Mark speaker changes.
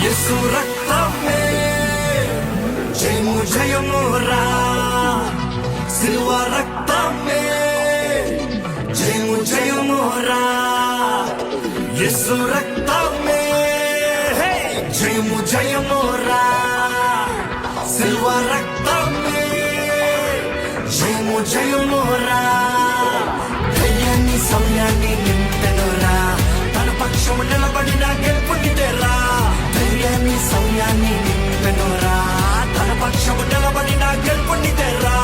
Speaker 1: యేసు రక్తమే జయము జయమురా, సిలువ రక్తమే జయము జయమురా, యేసు రక్తమే జయము జయమురా, సిలువ రక్తమే జయము జయమురా. ధైర్యాన్ని సమయాన్ని నింపెనురా, తన పక్షము నిలబడిన గెలుపునిదేరా. ధైర్యాన్ని సమయాన్ని నింపెనురా, తన పక్షము నిలబడిన గెలుపునిదేరా.